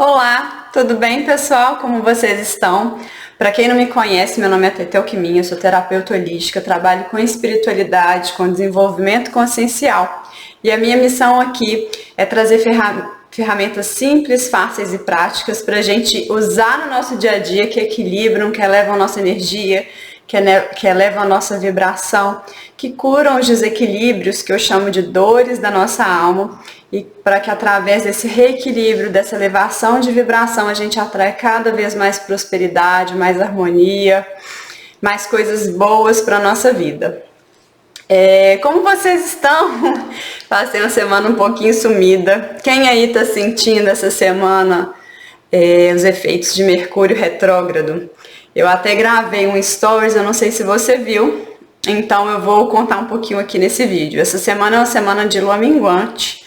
Olá, tudo bem, pessoal? Como vocês estão? Para quem não me conhece, meu nome é Tete Alquimia, eu sou terapeuta holística, trabalho com espiritualidade, com desenvolvimento consciencial. E a minha missão aqui é trazer ferramentas simples, fáceis e práticas para a gente usar no nosso dia a dia, que equilibram, que elevam a nossa energia, que elevam a nossa vibração, que curam os desequilíbrios, que eu chamo de dores da nossa alma, e para que através desse reequilíbrio, dessa elevação de vibração, a gente atraia cada vez mais prosperidade, mais harmonia, mais coisas boas para a nossa vida. Como vocês estão? Passei uma semana um pouquinho sumida. Quem aí está sentindo essa semana os efeitos de Mercúrio retrógrado? Eu até gravei um stories, eu não sei se você viu, então eu vou contar um pouquinho aqui nesse vídeo. Essa semana é uma semana de lua minguante.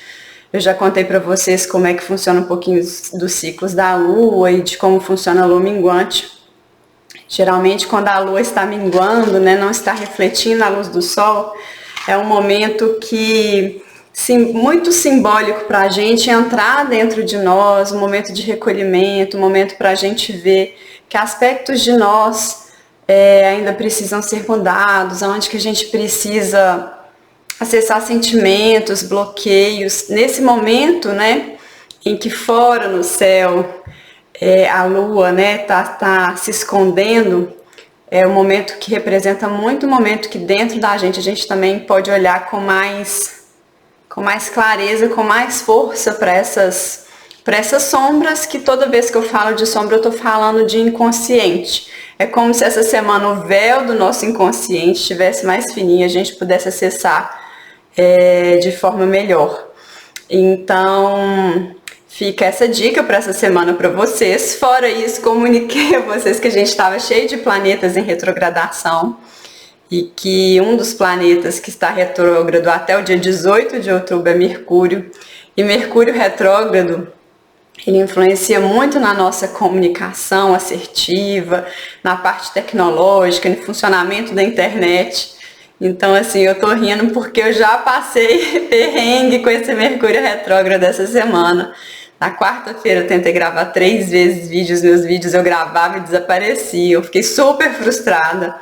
Eu já contei para vocês como é que funciona um pouquinho dos ciclos da lua e de como funciona a lua minguante. Geralmente quando a lua está minguando, né, não está refletindo a luz do sol, é um momento que muito simbólico para a gente entrar dentro de nós, um momento de recolhimento, um momento para a gente ver que aspectos de nós ainda precisam ser mudados, onde que a gente precisa acessar sentimentos, bloqueios. Nesse momento, né, em que fora no céu a lua, né, tá se escondendo, é um momento que representa muito o momento que dentro da gente a gente também pode olhar com mais clareza, com mais força para essas sombras, que toda vez que eu falo de sombra eu tô falando de inconsciente. É como se essa semana o véu do nosso inconsciente estivesse mais fininho, a gente pudesse acessar de forma melhor. Então fica essa dica para essa semana para vocês. Fora isso, comuniquei a vocês que a gente estava cheio de planetas em retrogradação e que um dos planetas que está retrógrado até o dia 18 de outubro é Mercúrio. E Mercúrio retrógrado, ele influencia muito na nossa comunicação assertiva, na parte tecnológica, no funcionamento da internet. Então, assim, eu tô rindo porque eu já passei perrengue com esse Mercúrio retrógrado essa semana. Na quarta-feira eu tentei gravar 3 vezes meus vídeos eu gravava e desaparecia. Eu fiquei super frustrada.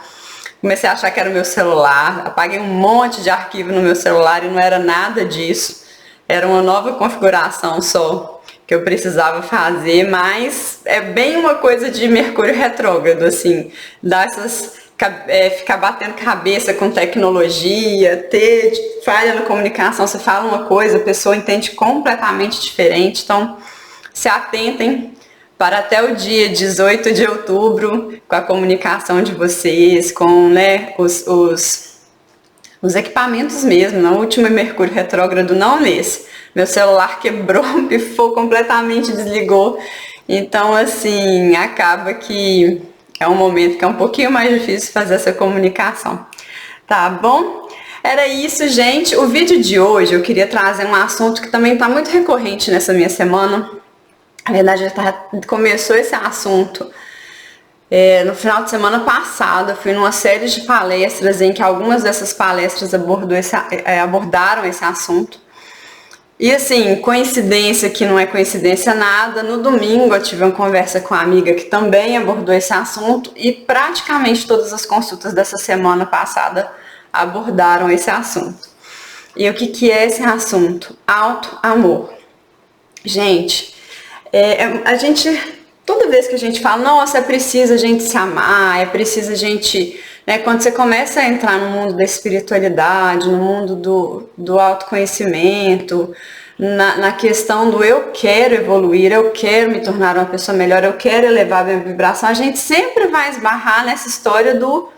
Comecei a achar que era o meu celular, apaguei um monte de arquivo no meu celular e não era nada disso. Era uma nova configuração só que eu precisava fazer, mas é bem uma coisa de Mercúrio retrógrado, assim, ficar batendo cabeça com tecnologia, ter falha na comunicação, você fala uma coisa, a pessoa entende completamente diferente. Então se atentem para até o dia 18 de outubro com a comunicação de vocês, com, né, os equipamentos mesmo. No último Mercúrio retrógrado, não nesse, meu celular quebrou, pifou, completamente desligou. Então, assim, acaba que é um momento que é um pouquinho mais difícil fazer essa comunicação. Tá bom? Era isso, gente. O vídeo de hoje eu queria trazer um assunto que também está muito recorrente nessa minha semana. Na verdade, começou esse assunto no final de semana passado. Eu fui numa série de palestras em que algumas dessas palestras abordaram esse assunto. E assim, coincidência que não é coincidência nada, no domingo eu tive uma conversa com uma amiga que também abordou esse assunto e praticamente todas as consultas dessa semana passada abordaram esse assunto. E o que é esse assunto? Auto-amor. Gente, toda vez que a gente fala, nossa, é preciso a gente se amar, é preciso a gente, né, quando você começa a entrar no mundo da espiritualidade, no mundo do autoconhecimento, na questão do eu quero evoluir, eu quero me tornar uma pessoa melhor, eu quero elevar a minha vibração, a gente sempre vai esbarrar nessa história do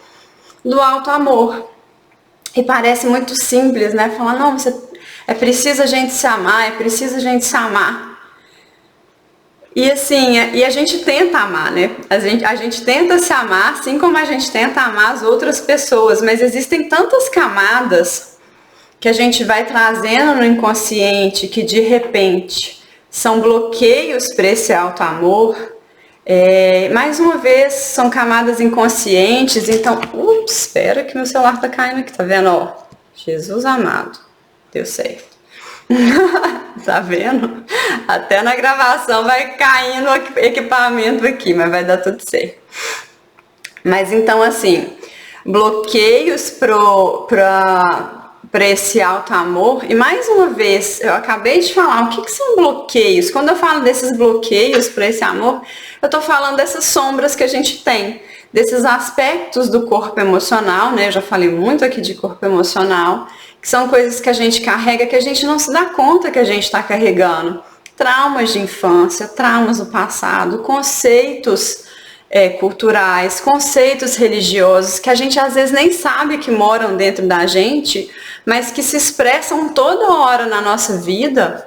auto-amor. E parece muito simples, né? Falar, não, é preciso a gente se amar, é preciso a gente se amar. E assim, a gente tenta amar, né? A gente tenta se amar, assim como a gente tenta amar as outras pessoas, mas existem tantas camadas que a gente vai trazendo no inconsciente que de repente são bloqueios para esse auto-amor. Mais uma vez, são camadas inconscientes. Então, espera que meu celular tá caindo aqui, tá vendo? Ó, Jesus amado, deu certo. Tá vendo? Até na gravação vai caindo o equipamento aqui, mas vai dar tudo certo. Mas então, assim, bloqueios para esse alto amor. E mais uma vez, eu acabei de falar, o que são bloqueios? Quando eu falo desses bloqueios para esse amor, eu tô falando dessas sombras que a gente tem, desses aspectos do corpo emocional, né? Eu já falei muito aqui de corpo emocional, que são coisas que a gente carrega, que a gente não se dá conta que a gente está carregando. Traumas de infância, traumas do passado, conceitos culturais, conceitos religiosos, que a gente às vezes nem sabe que moram dentro da gente, mas que se expressam toda hora na nossa vida.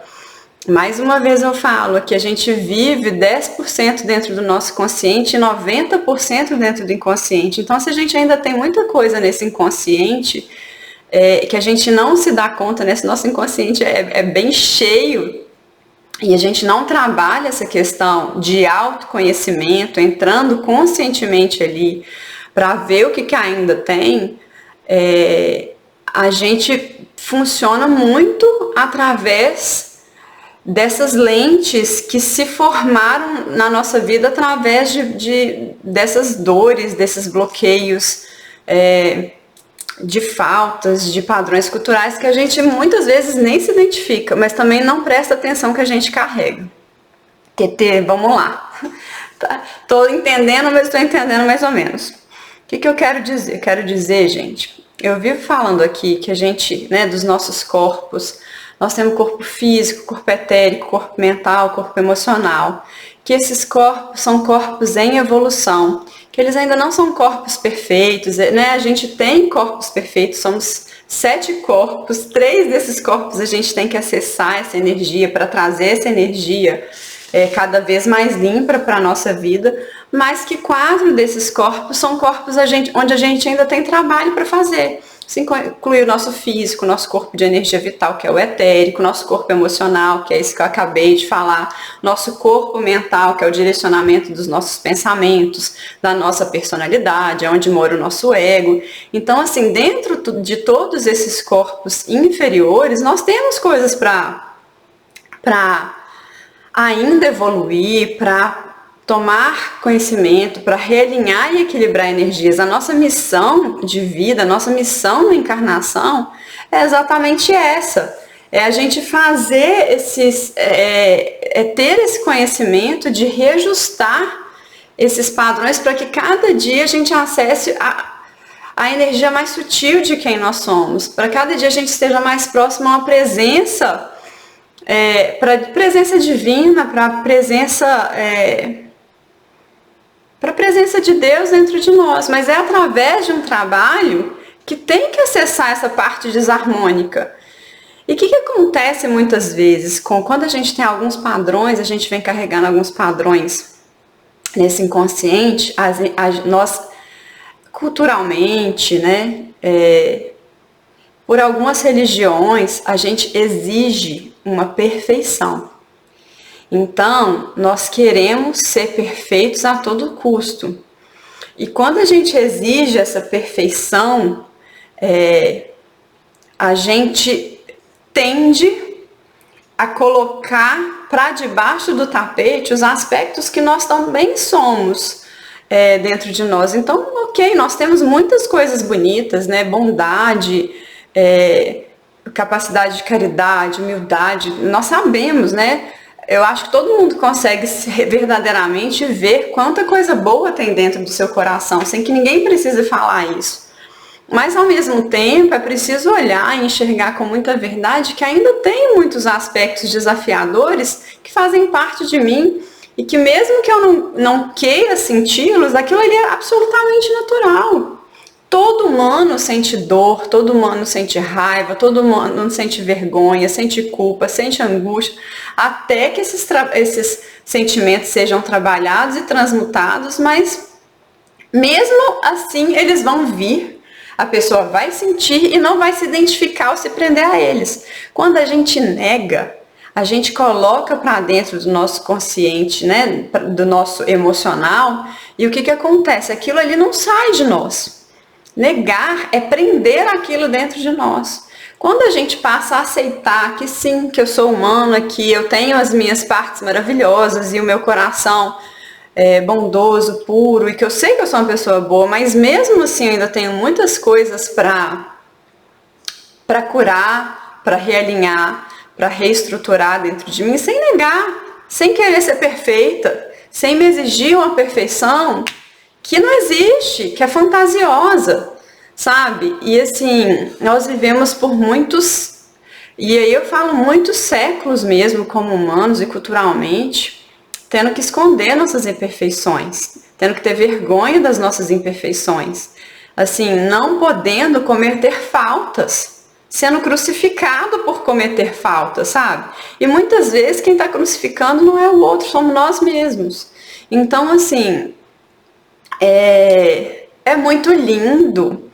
Mais uma vez eu falo que a gente vive 10% dentro do nosso consciente e 90% dentro do inconsciente. Então, se a gente ainda tem muita coisa nesse inconsciente, que a gente não se dá conta, né? Esse nosso inconsciente é bem cheio, e a gente não trabalha essa questão de autoconhecimento, entrando conscientemente ali para ver o que ainda tem, a gente funciona muito através dessas lentes que se formaram na nossa vida através dessas dores, desses bloqueios, de faltas, de padrões culturais que a gente muitas vezes nem se identifica, mas também não presta atenção que a gente carrega. Vamos lá. Tô entendendo, mas estou entendendo mais ou menos. O que eu quero dizer? Quero dizer, gente, eu vivo falando aqui que a gente, né, dos nossos corpos, nós temos corpo físico, corpo etérico, corpo mental, corpo emocional, que esses corpos são corpos em evolução, que eles ainda não são corpos perfeitos, né? A gente tem corpos perfeitos, somos 7 corpos, 3 desses corpos a gente tem que acessar essa energia para trazer essa energia cada vez mais limpa para a nossa vida, mas que 4 desses corpos são corpos onde a gente ainda tem trabalho para fazer. Isso inclui o nosso físico, o nosso corpo de energia vital, que é o etérico, nosso corpo emocional, que é esse que eu acabei de falar, nosso corpo mental, que é o direcionamento dos nossos pensamentos, da nossa personalidade, é onde mora o nosso ego. Então, assim, dentro de todos esses corpos inferiores, nós temos coisas para ainda evoluir, para tomar conhecimento, para realinhar e equilibrar energias. A nossa missão de vida, a nossa missão na encarnação é exatamente essa. É a gente fazer ter esse conhecimento de reajustar esses padrões para que cada dia a gente acesse a energia mais sutil de quem nós somos. Para cada dia a gente esteja mais próximo a uma presença, para a presença divina, para a presença de Deus dentro de nós, mas é através de um trabalho que tem que acessar essa parte desarmônica. E o que acontece muitas vezes quando a gente tem alguns padrões, a gente vem carregando alguns padrões nesse inconsciente, nós culturalmente, né, por algumas religiões, a gente exige uma perfeição. Então, nós queremos ser perfeitos a todo custo. E quando a gente exige essa perfeição, a gente tende a colocar para debaixo do tapete os aspectos que nós também somos dentro de nós. Então, ok, nós temos muitas coisas bonitas, né? Bondade, capacidade de caridade, humildade, nós sabemos, né? Eu acho que todo mundo consegue verdadeiramente ver quanta coisa boa tem dentro do seu coração, sem que ninguém precise falar isso. Mas, ao mesmo tempo, é preciso olhar e enxergar com muita verdade que ainda tem muitos aspectos desafiadores que fazem parte de mim e que, mesmo que eu não queira senti-los, aquilo ali é absolutamente natural. Todo humano sente dor, todo humano sente raiva, todo humano sente vergonha, sente culpa, sente angústia, até que esses sentimentos sejam trabalhados e transmutados, mas mesmo assim eles vão vir, a pessoa vai sentir e não vai se identificar ou se prender a eles. Quando a gente nega, a gente coloca para dentro do nosso consciente, né, do nosso emocional, e o que acontece? Aquilo ali não sai de nós. Negar é prender aquilo dentro de nós. Quando a gente passa a aceitar que sim, que eu sou humana, que eu tenho as minhas partes maravilhosas e o meu coração é bondoso, puro, e que eu sei que eu sou uma pessoa boa, mas mesmo assim eu ainda tenho muitas coisas para curar, para realinhar, para reestruturar dentro de mim, sem negar, sem querer ser perfeita, sem me exigir uma perfeição que não existe, que é fantasiosa, sabe? E assim, nós vivemos por muitos, e aí eu falo muitos séculos mesmo, como humanos e culturalmente, tendo que esconder nossas imperfeições, tendo que ter vergonha das nossas imperfeições, assim, não podendo cometer faltas, sendo crucificado por cometer faltas, sabe? E muitas vezes quem está crucificando não é o outro, somos nós mesmos. Então, assim, é muito lindo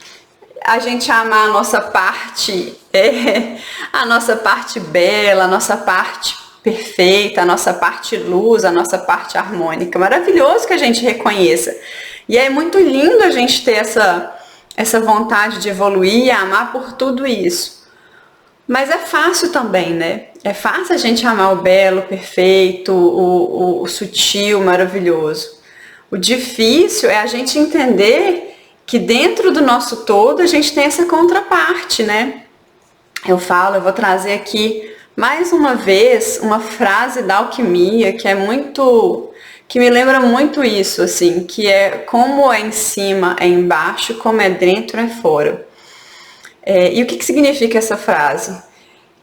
a gente amar a nossa parte, a nossa parte bela, a nossa parte perfeita, a nossa parte luz, a nossa parte harmônica. Maravilhoso que a gente reconheça. E é muito lindo a gente ter essa vontade de evoluir e amar por tudo isso. Mas é fácil também, né? É fácil a gente amar o belo, o perfeito, o sutil, maravilhoso. O difícil é a gente entender que dentro do nosso todo a gente tem essa contraparte, né? Eu vou trazer aqui mais uma vez uma frase da alquimia que me lembra muito isso, assim, que é como é em cima é embaixo, como é dentro é fora. E o que significa essa frase?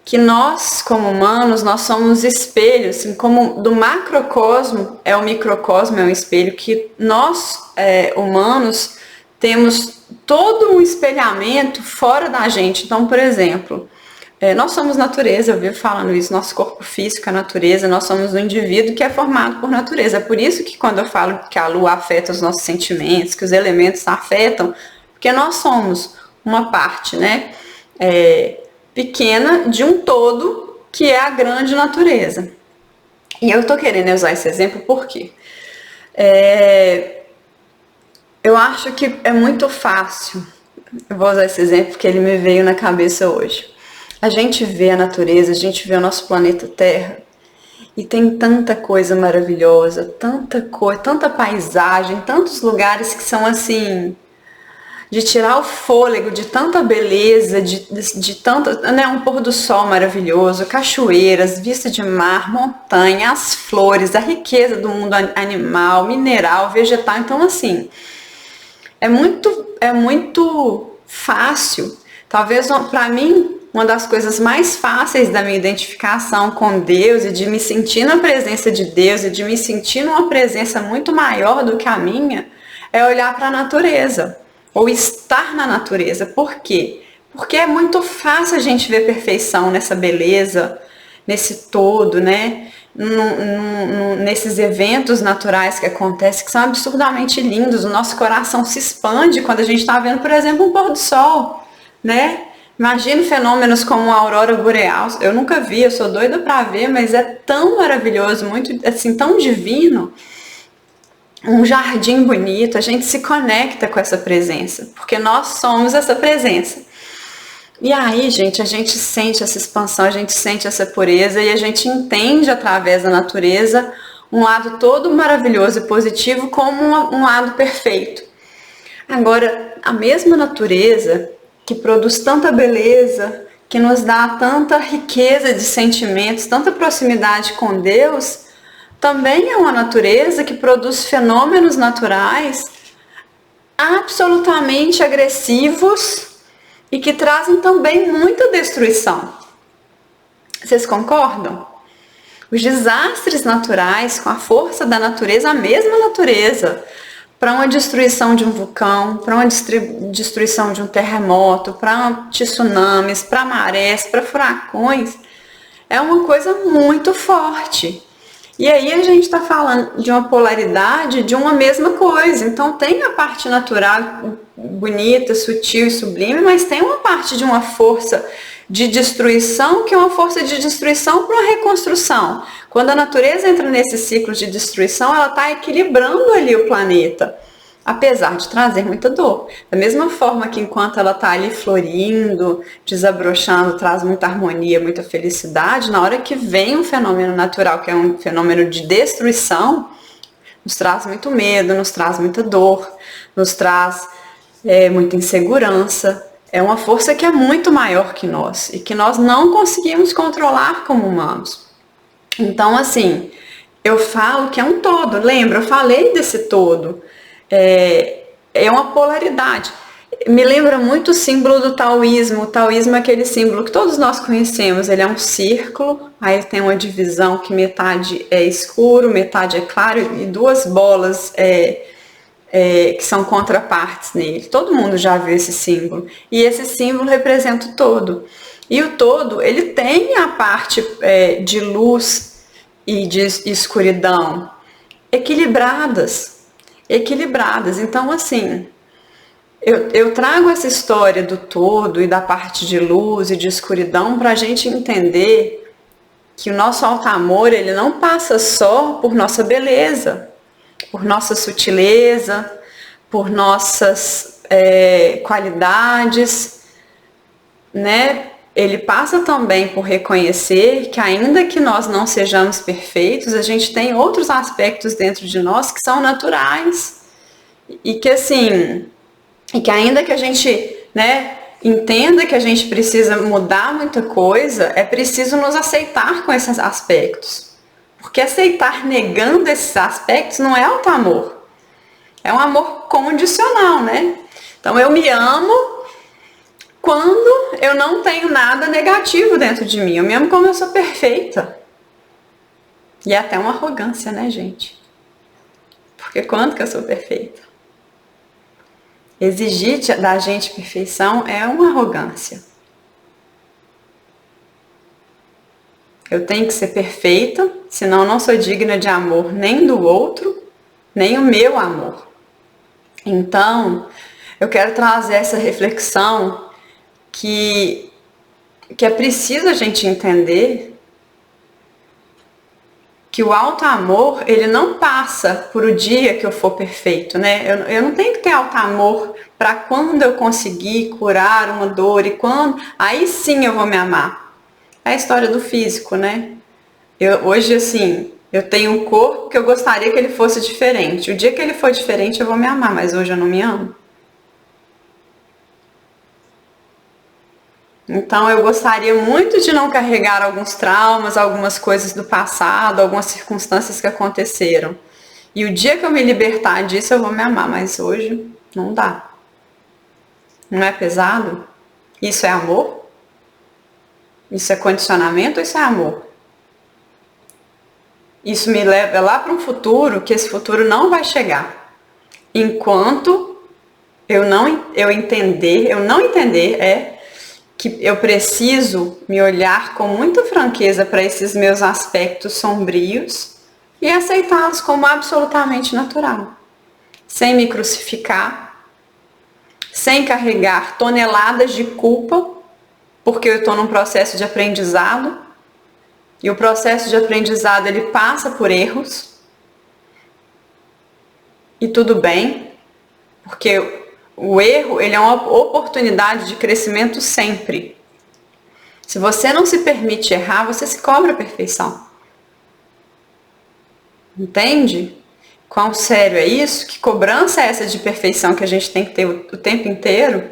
Que nós, como humanos, nós somos espelhos, assim, como do macrocosmo é o microcosmo, é um espelho, que nós, humanos, temos todo um espelhamento fora da gente. Então, por exemplo, nós somos natureza, eu vivo falando isso, nosso corpo físico é natureza, nós somos um indivíduo que é formado por natureza. É por isso que quando eu falo que a lua afeta os nossos sentimentos, que os elementos afetam, porque nós somos uma parte, né, pequena de um todo que é a grande natureza. E eu tô querendo usar esse exemplo porque eu acho que é muito fácil, eu vou usar esse exemplo porque ele me veio na cabeça hoje. A gente vê a natureza, a gente vê o nosso planeta Terra e tem tanta coisa maravilhosa, tanta coisa, tanta paisagem, tantos lugares que são assim, de tirar o fôlego, de tanta beleza, de tanto, né, um pôr do sol maravilhoso, cachoeiras, vista de mar, montanha, as flores, a riqueza do mundo animal, mineral, vegetal. Então, assim, é muito fácil. Talvez, para mim, uma das coisas mais fáceis da minha identificação com Deus e de me sentir na presença de Deus e de me sentir numa presença muito maior do que a minha, é olhar para a natureza. Ou estar na natureza. Por quê? Porque é muito fácil a gente ver perfeição nessa beleza, nesse todo, né? Nesses eventos naturais que acontecem, que são absurdamente lindos. O nosso coração se expande quando a gente está vendo, por exemplo, um pôr do sol, né? Imagina fenômenos como a aurora boreal. Eu nunca vi, eu sou doida para ver, mas é tão maravilhoso, muito assim, tão divino. Um jardim bonito, a gente se conecta com essa presença, porque nós somos essa presença. E aí, gente, a gente sente essa expansão, a gente sente essa pureza e a gente entende através da natureza um lado todo maravilhoso e positivo como um lado perfeito. Agora, a mesma natureza que produz tanta beleza, que nos dá tanta riqueza de sentimentos, tanta proximidade com Deus, também é uma natureza que produz fenômenos naturais absolutamente agressivos e que trazem também muita destruição. Vocês concordam? Os desastres naturais, com a força da natureza, a mesma natureza, para uma destruição de um vulcão, para uma destruição de um terremoto, para tsunamis, para marés, para furacões, é uma coisa muito forte. E aí a gente está falando de uma polaridade de uma mesma coisa. Então tem a parte natural, bonita, sutil e sublime, mas tem uma parte de uma força de destruição, que é uma força de destruição para uma reconstrução. Quando a natureza entra nesse ciclo de destruição, ela está equilibrando ali o planeta. apesar de trazer muita dor. Da mesma forma que enquanto ela está ali florindo, desabrochando, traz muita harmonia, muita felicidade, na hora que vem um fenômeno natural, que é um fenômeno de destruição, nos traz muito medo, nos traz muita dor, nos traz muita insegurança. É uma força que é muito maior que nós e que nós não conseguimos controlar como humanos. Então, assim, eu falo que é um todo. Lembra, eu falei desse todo. É uma polaridade. Me lembra muito o símbolo do taoísmo. O taoísmo é aquele símbolo que todos nós conhecemos. Ele é um círculo, aí ele tem uma divisão que metade é escuro, metade é claro, e duas bolas que são contrapartes nele. Todo mundo já viu esse símbolo. E esse símbolo representa o todo. E o todo, ele tem a parte de luz e de escuridão equilibradas. Então, assim, eu trago essa história do todo e da parte de luz e de escuridão para a gente entender que o nosso alto amor, ele não passa só por nossa beleza, por nossa sutileza, por nossas qualidades, né? Ele passa também por reconhecer que ainda que nós não sejamos perfeitos, a gente tem outros aspectos dentro de nós que são naturais e que assim, e que ainda que a gente, né, entenda que a gente precisa mudar muita coisa, é preciso nos aceitar com esses aspectos. Porque aceitar negando esses aspectos não é alto amor. É um amor condicional, né? Então eu me amo quando eu não tenho nada negativo dentro de mim. Eu me amo como eu sou perfeita. E é até uma arrogância, né, gente? Porque quando que eu sou perfeita? Exigir da gente perfeição é uma arrogância. Eu tenho que ser perfeita, senão eu não sou digna de amor nem do outro, nem o meu amor. Então, eu quero trazer essa reflexão que é preciso a gente entender que o alto amor, ele não passa por o dia que eu for perfeito, né? Eu não tenho que ter alto amor para quando eu conseguir curar uma dor e quando, aí sim eu vou me amar. É a história do físico, né? Hoje, assim, eu tenho um corpo que eu gostaria que ele fosse diferente. O dia que ele for diferente eu vou me amar, mas hoje eu não me amo. Então eu gostaria muito de não carregar alguns traumas, algumas coisas do passado, algumas circunstâncias que aconteceram. E o dia que eu me libertar disso eu vou me amar, mas hoje não dá. Não é pesado? Isso é amor? Isso é condicionamento ou isso é amor? Isso me leva lá para um futuro que esse futuro não vai chegar. Enquanto eu não entender que eu preciso me olhar com muita franqueza para esses meus aspectos sombrios e aceitá-los como absolutamente natural, sem me crucificar, sem carregar toneladas de culpa, porque eu estou num processo de aprendizado e o processo de aprendizado ele passa por erros e tudo bem, porque o erro, ele é uma oportunidade de crescimento sempre. Se você não se permite errar, você se cobra a perfeição. Entende? Quão sério é isso? Que cobrança é essa de perfeição que a gente tem que ter o tempo inteiro?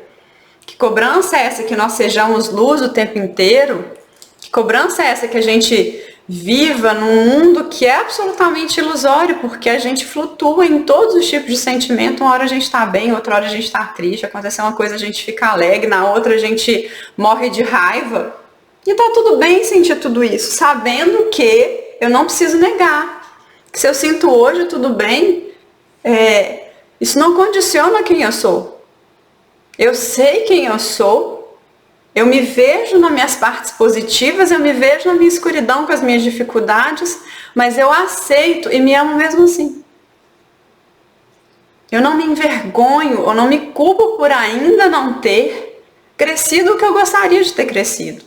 Que cobrança é essa que nós sejamos luz o tempo inteiro? Que cobrança é essa que a gente viva num mundo que é absolutamente ilusório, porque a gente flutua em todos os tipos de sentimento. Uma hora a gente está bem, outra hora a gente está triste, acontece uma coisa a gente fica alegre, na outra a gente morre de raiva. E tá tudo bem sentir tudo isso, sabendo que eu não preciso negar. Que se eu sinto hoje tudo bem, isso não condiciona quem eu sou. Eu sei quem eu sou. Eu me vejo nas minhas partes positivas, eu me vejo na minha escuridão com as minhas dificuldades, mas eu aceito e me amo mesmo assim. Eu não me envergonho, ou não me culpo por ainda não ter crescido o que eu gostaria de ter crescido.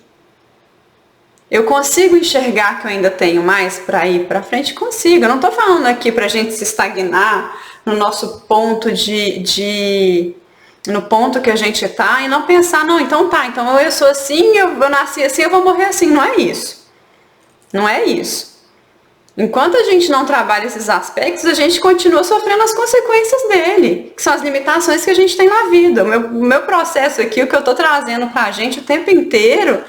Eu consigo enxergar que eu ainda tenho mais para ir para frente? Consigo. Eu não estou falando aqui para a gente se estagnar no nosso ponto no ponto que a gente está e não pensar, não, então tá, então eu sou assim, eu nasci assim, eu vou morrer assim. Não é isso. Não é isso. Enquanto a gente não trabalha esses aspectos, a gente continua sofrendo as consequências dele, que são as limitações que a gente tem na vida. O meu processo aqui, o que eu estou trazendo para a gente o tempo inteiro,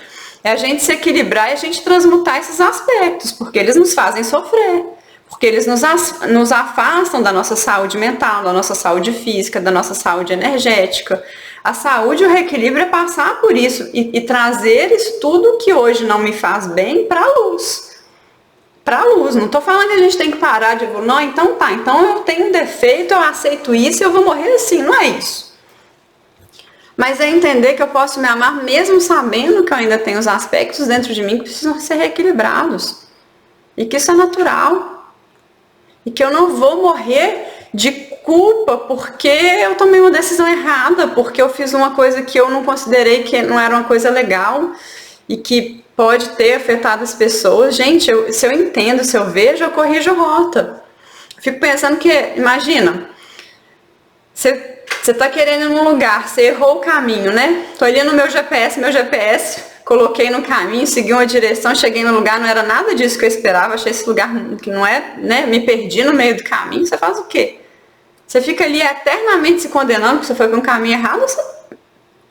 é a gente se equilibrar e a gente transmutar esses aspectos, porque eles nos fazem sofrer, porque eles nos afastam da nossa saúde mental, da nossa saúde física, da nossa saúde energética. A saúde e o reequilíbrio é passar por isso e trazer isso tudo que hoje não me faz bem para a luz. Para a luz, não estou falando que a gente tem que parar de não, então tá, então eu tenho um defeito, eu aceito isso e eu vou morrer assim, não é isso. Mas é entender que eu posso me amar mesmo sabendo que eu ainda tenho os aspectos dentro de mim que precisam ser reequilibrados. E que isso é natural. E que eu não vou morrer de culpa porque eu tomei uma decisão errada, porque eu fiz uma coisa que eu não considerei que não era uma coisa legal e que pode ter afetado as pessoas. Gente, se eu entendo, se eu vejo, eu corrijo a rota. Fico pensando que, imagina, você está querendo ir num lugar, você errou o caminho, né? Tô ali no meu GPS, coloquei no caminho, segui uma direção, cheguei no lugar, não era nada disso que eu esperava, achei esse lugar que não é, né? Me perdi no meio do caminho, você faz o quê? Você fica ali eternamente se condenando porque você foi para um caminho errado, você...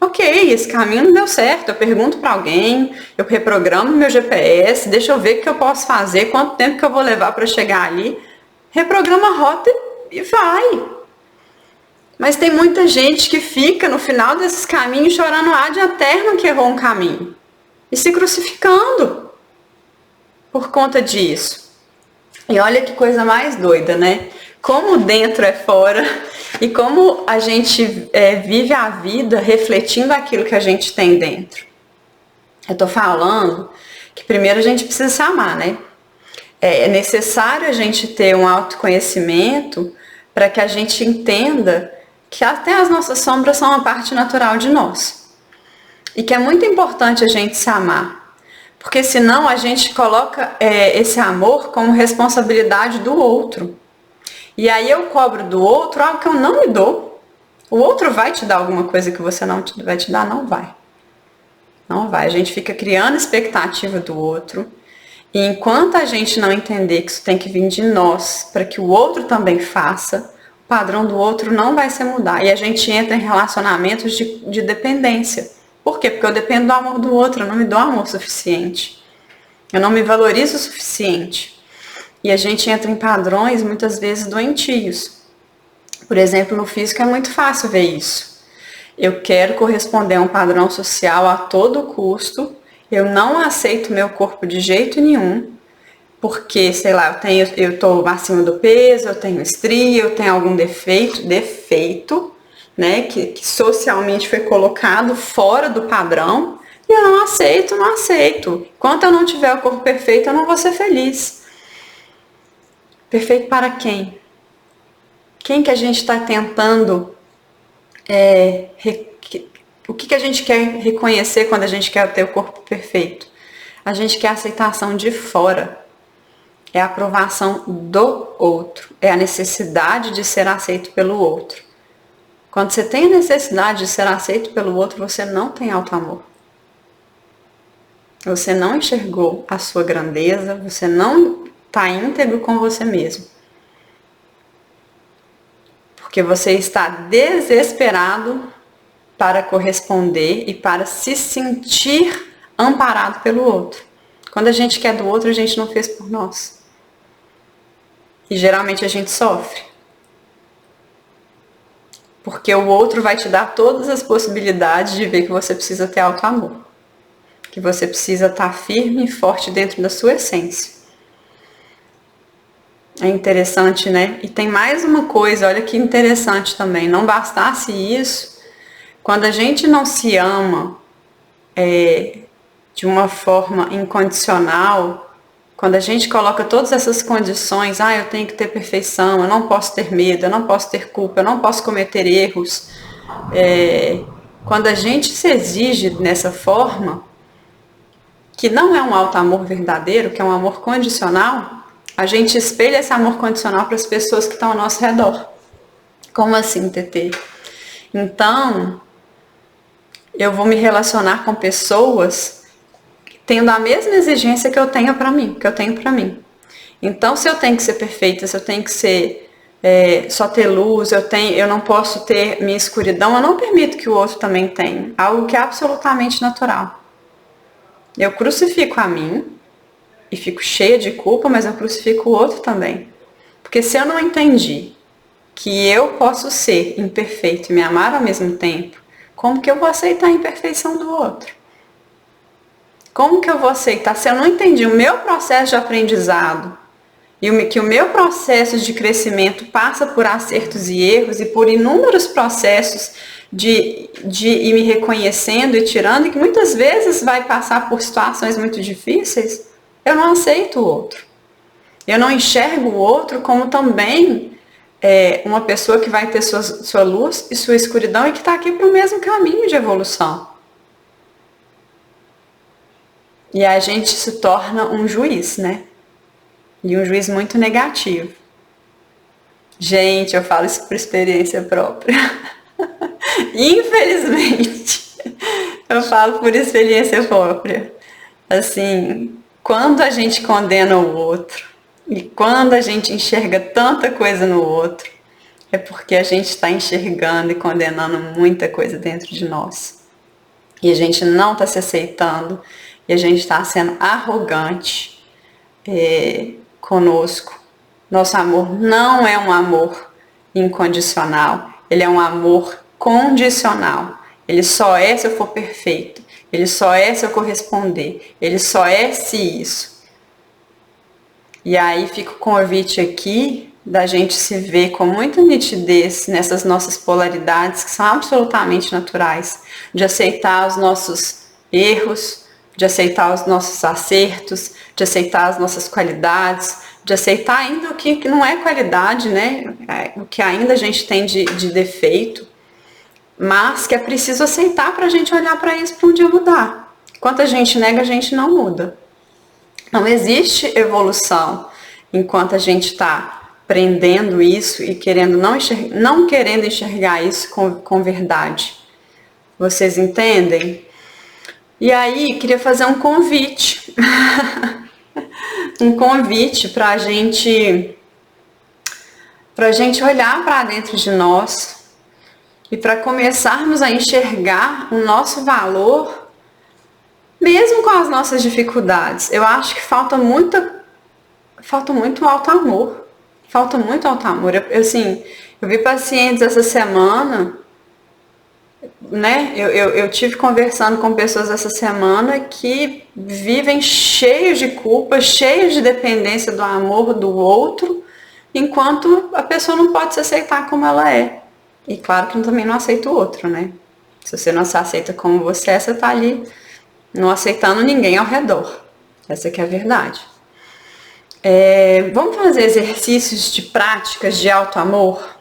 Ok, esse caminho não deu certo, eu pergunto para alguém, eu reprogramo meu GPS, deixa eu ver o que eu posso fazer, quanto tempo que eu vou levar para chegar ali, reprograma a rota e vai. Mas tem muita gente que fica no final desses caminhos chorando ad eterno que errou um caminho e se crucificando por conta disso. E olha que coisa mais doida, né? Como dentro é fora e como a gente vive a vida refletindo aquilo que a gente tem dentro. Eu tô falando que primeiro a gente precisa se amar, né? É necessário a gente ter um autoconhecimento para que a gente entenda que até as nossas sombras são uma parte natural de nós. E que é muito importante a gente se amar. Porque senão a gente coloca esse amor como responsabilidade do outro. E aí eu cobro do outro algo que eu não me dou. O outro vai te dar alguma coisa que você não vai te dar? Não vai. Não vai. A gente fica criando expectativa do outro. E enquanto a gente não entender que isso tem que vir de nós, para que o outro também faça, o padrão do outro não vai se mudar. E a gente entra em relacionamentos de dependência. Por quê? Porque eu dependo do amor do outro, eu não me dou amor suficiente. Eu não me valorizo o suficiente. E a gente entra em padrões, muitas vezes, doentios. Por exemplo, no físico é muito fácil ver isso. Eu quero corresponder a um padrão social a todo custo. Eu não aceito meu corpo de jeito nenhum. Porque, sei lá, eu estou acima do peso, eu tenho estria, eu tenho algum defeito, né? Que socialmente foi colocado fora do padrão. E eu não aceito. Enquanto eu não tiver o corpo perfeito, eu não vou ser feliz. Perfeito para quem? Quem que a gente está tentando... o que a gente quer reconhecer quando a gente quer ter o corpo perfeito? A gente quer a aceitação de fora. É a aprovação do outro. É a necessidade de ser aceito pelo outro. Quando você tem a necessidade de ser aceito pelo outro, você não tem auto-amor. Você não enxergou a sua grandeza, você não está íntegro com você mesmo. Porque você está desesperado para corresponder e para se sentir amparado pelo outro. Quando a gente quer do outro, a gente não fez por nós. E geralmente a gente sofre. Porque o outro vai te dar todas as possibilidades de ver que você precisa ter auto-amor. Que você precisa estar firme e forte dentro da sua essência. É interessante, né? E tem mais uma coisa, olha que interessante também. Não bastasse isso, quando a gente não se ama de uma forma incondicional, quando a gente coloca todas essas condições, eu tenho que ter perfeição, eu não posso ter medo, eu não posso ter culpa, eu não posso cometer erros. Quando a gente se exige dessa forma, que não é um alto amor verdadeiro, que é um amor condicional, a gente espelha esse amor condicional para as pessoas que estão ao nosso redor. Como assim, TT? Então, eu vou me relacionar com pessoas tendo a mesma exigência que eu tenho para mim, Então, se eu tenho que ser perfeita, se eu tenho que ser só ter luz, eu não posso ter minha escuridão, eu não permito que o outro também tenha. Algo que é absolutamente natural. Eu crucifico a mim e fico cheia de culpa, mas eu crucifico o outro também. Porque se eu não entendi que eu posso ser imperfeito e me amar ao mesmo tempo, como que eu vou aceitar a imperfeição do outro? Como que eu vou aceitar? Se eu não entendi o meu processo de aprendizado e que o meu processo de crescimento passa por acertos e erros e por inúmeros processos de ir me reconhecendo e tirando, e que muitas vezes vai passar por situações muito difíceis, eu não aceito o outro. Eu não enxergo o outro como também uma pessoa que vai ter sua luz e sua escuridão e que está aqui para o mesmo caminho de evolução. E a gente se torna um juiz, né? E um juiz muito negativo. Gente, eu falo isso por experiência própria. Infelizmente, eu falo por experiência própria. Assim, quando a gente condena o outro e quando a gente enxerga tanta coisa no outro, é porque a gente está enxergando e condenando muita coisa dentro de nós. E a gente não está se aceitando e a gente está sendo arrogante conosco. Nosso amor não é um amor incondicional, ele é um amor condicional. Ele só é se eu for perfeito, ele só é se eu corresponder, ele só é se isso. E aí fica o convite aqui da gente se ver com muita nitidez nessas nossas polaridades que são absolutamente naturais, de aceitar os nossos erros, de aceitar os nossos acertos, de aceitar as nossas qualidades, de aceitar ainda o que não é qualidade, né? O que ainda a gente tem de defeito, mas que é preciso aceitar para a gente olhar para isso para um dia mudar. Enquanto a gente nega, a gente não muda. Não existe evolução enquanto a gente está prendendo isso e não querendo enxergar isso com verdade. Vocês entendem? E aí, queria fazer um convite. Um convite para a gente olhar para dentro de nós e para começarmos a enxergar o nosso valor, mesmo com as nossas dificuldades. Eu acho que falta muito alto amor. Falta muito alto amor. Eu vi pacientes essa semana, né? Eu tive conversando com pessoas essa semana que vivem cheios de culpa, cheios de dependência do amor do outro, enquanto a pessoa não pode se aceitar como ela é. E claro que também não aceita o outro, né? Se você não se aceita como você é, você tá ali não aceitando ninguém ao redor. Essa que é a verdade. Vamos fazer exercícios de práticas de alto amor?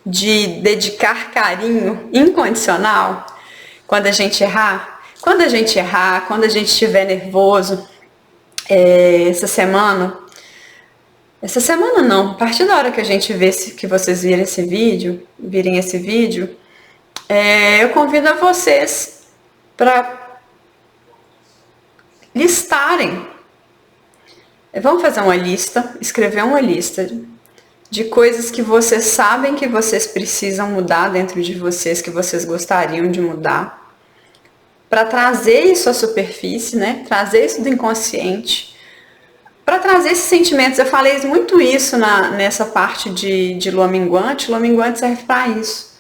De dedicar carinho incondicional quando a gente errar, quando a gente estiver nervoso. Essa semana não, a partir da hora que a gente vê que vocês virem esse vídeo, eu convido a vocês para listarem. Vamos fazer uma lista, escrever uma lista de coisas que vocês sabem que vocês precisam mudar dentro de vocês, que vocês gostariam de mudar, para trazer isso à superfície, né? Trazer isso do inconsciente, para trazer esses sentimentos. Eu falei muito isso nessa parte de lua minguante. Lua minguante serve para isso.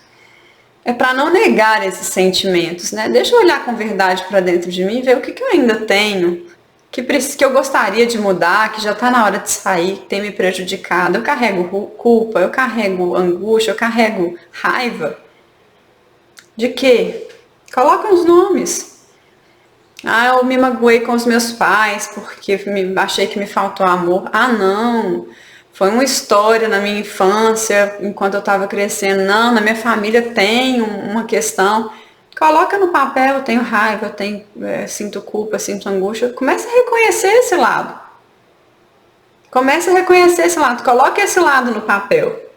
É para não negar esses sentimentos, né? Deixa eu olhar com verdade para dentro de mim e ver o que eu ainda tenho, que eu gostaria de mudar, que já está na hora de sair, que tem me prejudicado. Eu carrego culpa, eu carrego angústia, eu carrego raiva. De quê? Coloca os nomes. Eu me magoei com os meus pais porque achei que me faltou amor. Não, foi uma história na minha infância, enquanto eu estava crescendo. Não, na minha família tem uma questão. Coloca no papel, eu tenho raiva, sinto culpa, sinto angústia. Comece a reconhecer esse lado. Comece a reconhecer esse lado. Coloque esse lado no papel.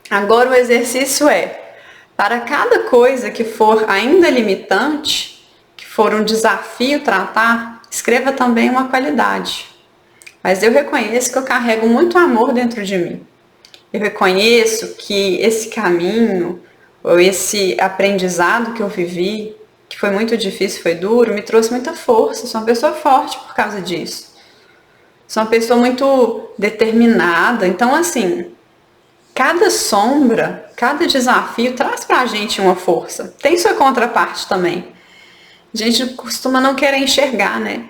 Agora o exercício é, para cada coisa que for ainda limitante, que for um desafio tratar, escreva também uma qualidade. Mas eu reconheço que eu carrego muito amor dentro de mim. Eu reconheço que esse caminho, ou esse aprendizado que eu vivi, que foi muito difícil, foi duro, me trouxe muita força. Sou uma pessoa forte por causa disso. Sou uma pessoa muito determinada. Então, assim, cada sombra, cada desafio traz pra gente uma força. Tem sua contraparte também. A gente costuma não querer enxergar, né?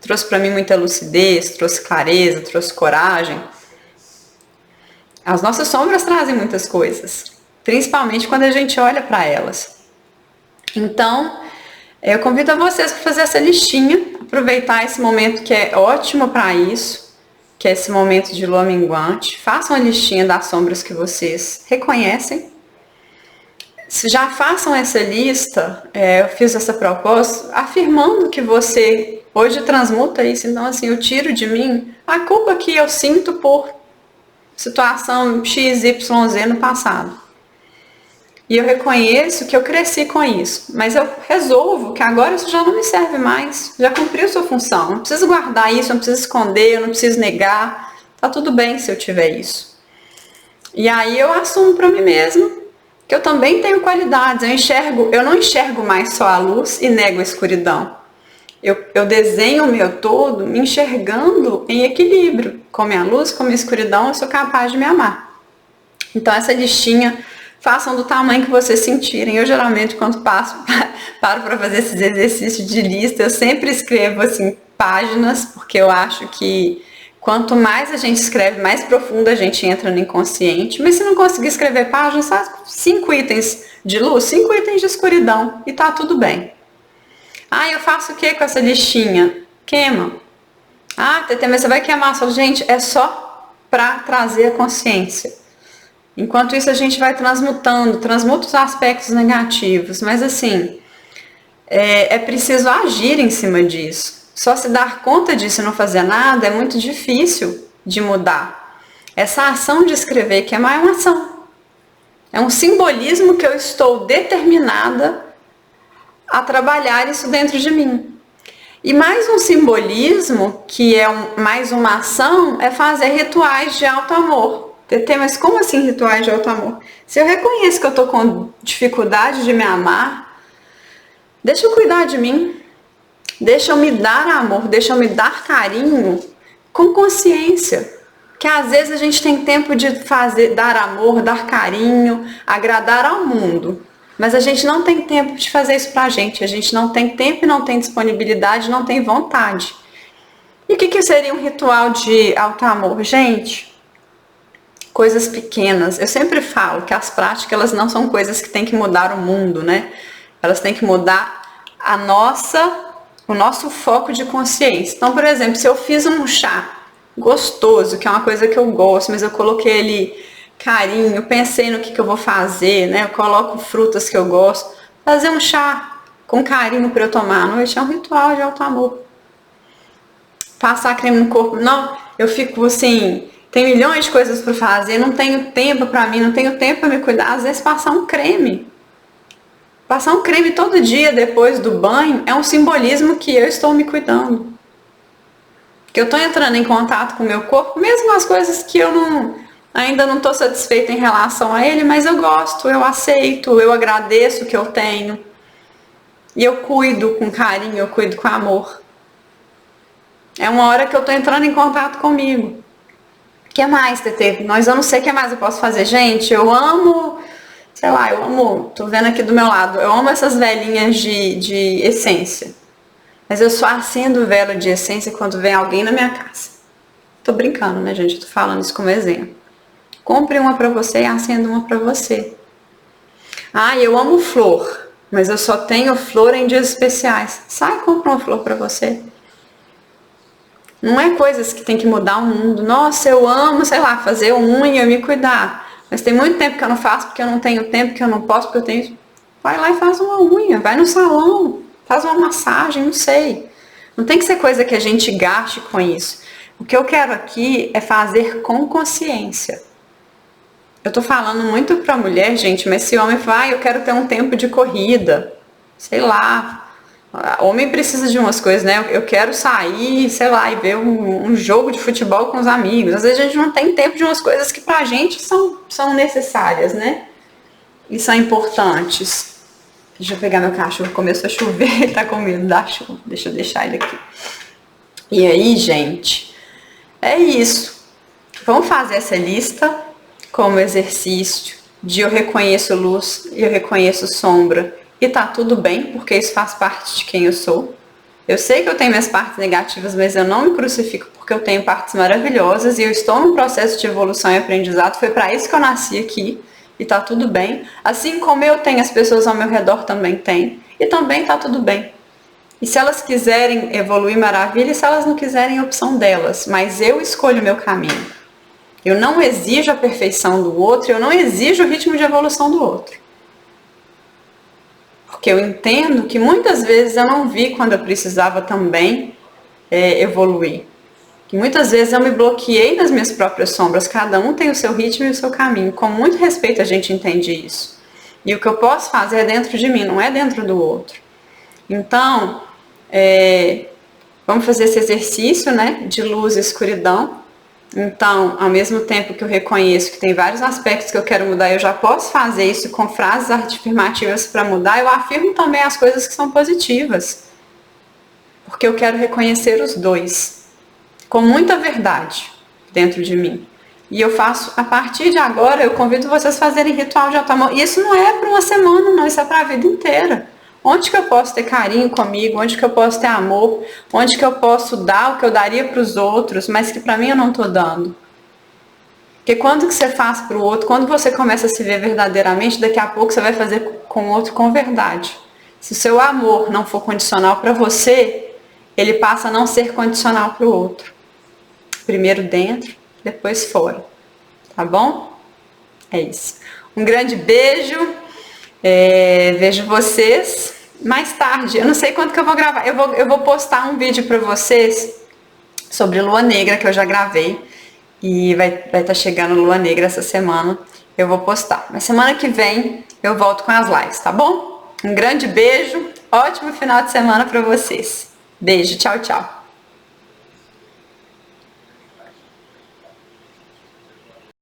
Trouxe pra mim muita lucidez, trouxe clareza, trouxe coragem. As nossas sombras trazem muitas coisas, principalmente quando a gente olha para elas. Então, eu convido a vocês para fazer essa listinha, aproveitar esse momento que é ótimo para isso, que é esse momento de lua minguante. Façam a listinha das sombras que vocês reconhecem. Já façam essa lista, eu fiz essa proposta, afirmando que você hoje transmuta isso. Então, assim, eu tiro de mim a culpa que eu sinto por situação XYZ no passado. E eu reconheço que eu cresci com isso, mas eu resolvo que agora isso já não me serve mais, já cumpriu sua função. Não preciso guardar isso, não preciso esconder, eu não preciso negar. Tá tudo bem se eu tiver isso. E aí eu assumo para mim mesma que eu também tenho qualidades. Eu não enxergo mais só a luz e nego a escuridão. Eu desenho o meu todo me enxergando em equilíbrio. Com a minha luz, com a minha escuridão, eu sou capaz de me amar. Então essa listinha, façam do tamanho que vocês sentirem. Eu geralmente, quando paro para fazer esses exercícios de lista, eu sempre escrevo assim, páginas, porque eu acho que quanto mais a gente escreve, mais profundo a gente entra no inconsciente. Mas se não conseguir escrever páginas, faz 5 itens de luz, 5 itens de escuridão e tá tudo bem. Ah, eu faço o que com essa listinha? Queima. Ah, Tetê, mas você vai queimar. Gente, é só para trazer a consciência. Enquanto isso a gente vai transmuta os aspectos negativos. Mas assim, é preciso agir em cima disso. Só se dar conta disso e não fazer nada é muito difícil de mudar. Essa ação de escrever, queimar, é uma ação. É um simbolismo que eu estou determinada a trabalhar isso dentro de mim. E mais um simbolismo, que é mais uma ação, é fazer rituais de alto amor. Tetê, mas como assim rituais de alto amor? Se eu reconheço que eu estou com dificuldade de me amar, deixa eu cuidar de mim. Deixa eu me dar amor, deixa eu me dar carinho com consciência. Que às vezes a gente tem tempo de dar amor, dar carinho, agradar ao mundo. Mas a gente não tem tempo de fazer isso pra gente. A gente não tem tempo, não tem disponibilidade, não tem vontade. E o que seria um ritual de alto amor? Gente, coisas pequenas. Eu sempre falo que as práticas, elas não são coisas que têm que mudar o mundo, né? Elas têm que mudar o nosso foco de consciência. Então, por exemplo, se eu fiz um chá gostoso, que é uma coisa que eu gosto, mas eu coloquei ali carinho, pensei no que eu vou fazer, né? Eu coloco frutas que eu gosto. Fazer um chá com carinho para eu tomar à noite é um ritual de alto amor. Passar creme no corpo. Não, eu fico assim, tem milhões de coisas para fazer, não tenho tempo para mim, não tenho tempo para me cuidar. Às vezes passar um creme. Passar um creme todo dia depois do banho é um simbolismo que eu estou me cuidando. Que eu estou entrando em contato com o meu corpo, mesmo as coisas que eu ainda não estou satisfeita em relação a ele, mas eu gosto, eu aceito, eu agradeço o que eu tenho. E eu cuido com carinho, eu cuido com amor. É uma hora que eu estou entrando em contato comigo. O que mais, Tetê? Eu não sei o que mais eu posso fazer. Gente, eu amo, sei lá, tô vendo aqui do meu lado, eu amo essas velinhas de essência. Mas eu só acendo vela de essência quando vem alguém na minha casa. Tô brincando, né, gente? Eu tô falando isso como exemplo. Compre uma pra você e acenda uma pra você. Ah, eu amo flor, mas eu só tenho flor em dias especiais. Sai e compra uma flor pra você. Não é coisas que tem que mudar o mundo. Nossa, eu amo, sei lá, fazer unha, me cuidar. Mas tem muito tempo que eu não faço, porque eu não tenho tempo, que eu não posso, porque eu tenho... Vai lá e faz uma unha, vai no salão, faz uma massagem, não sei. Não tem que ser coisa que a gente gaste com isso. O que eu quero aqui é fazer com consciência. Eu tô falando muito pra mulher, gente, mas se homem fala, eu quero ter um tempo de corrida, sei lá. Homem precisa de umas coisas, né? Eu quero sair, sei lá, e ver um jogo de futebol com os amigos. Às vezes a gente não tem tempo de umas coisas que pra gente são necessárias, né? E são importantes. Deixa eu pegar meu cachorro, começou a chover, ele tá com medo da chuva. Deixa eu deixar ele aqui. E aí, gente, é isso. Vamos fazer essa lista como exercício de eu reconheço luz e eu reconheço sombra. E tá tudo bem, porque isso faz parte de quem eu sou. Eu sei que eu tenho minhas partes negativas, mas eu não me crucifico porque eu tenho partes maravilhosas e eu estou num processo de evolução e aprendizado. Foi para isso que eu nasci aqui e tá tudo bem. Assim como eu tenho, as pessoas ao meu redor também têm. E também tá tudo bem. E se elas quiserem evoluir, maravilha, e se elas não quiserem, é opção delas. Mas eu escolho o meu caminho. Eu não exijo a perfeição do outro, eu não exijo o ritmo de evolução do outro. Porque eu entendo que muitas vezes eu não vi quando eu precisava também evoluir. Que muitas vezes eu me bloqueei nas minhas próprias sombras. Cada um tem o seu ritmo e o seu caminho. Com muito respeito a gente entende isso. E o que eu posso fazer é dentro de mim, não é dentro do outro. Então, vamos fazer esse exercício, né, de luz e escuridão. Então, ao mesmo tempo que eu reconheço que tem vários aspectos que eu quero mudar, eu já posso fazer isso com frases afirmativas para mudar, eu afirmo também as coisas que são positivas. Porque eu quero reconhecer os dois, com muita verdade dentro de mim. E eu faço, a partir de agora, eu convido vocês a fazerem ritual de auto-amor. E isso não é para uma semana, não, isso é para a vida inteira. Onde que eu posso ter carinho comigo, onde que eu posso ter amor, onde que eu posso dar o que eu daria para os outros, mas que para mim eu não estou dando. Porque quando que você faz para o outro, quando você começa a se ver verdadeiramente, daqui a pouco você vai fazer com o outro com verdade. Se o seu amor não for condicional para você, ele passa a não ser condicional para o outro. Primeiro dentro, depois fora. Tá bom? É isso. Um grande beijo. Vejo vocês mais tarde. Eu não sei quando que eu vou gravar. Eu vou postar um vídeo para vocês sobre lua negra que eu já gravei e vai estar chegando lua negra essa semana. Eu vou postar. Mas semana que vem eu volto com as lives, tá bom? Um grande beijo. Ótimo final de semana para vocês. Beijo. Tchau, tchau.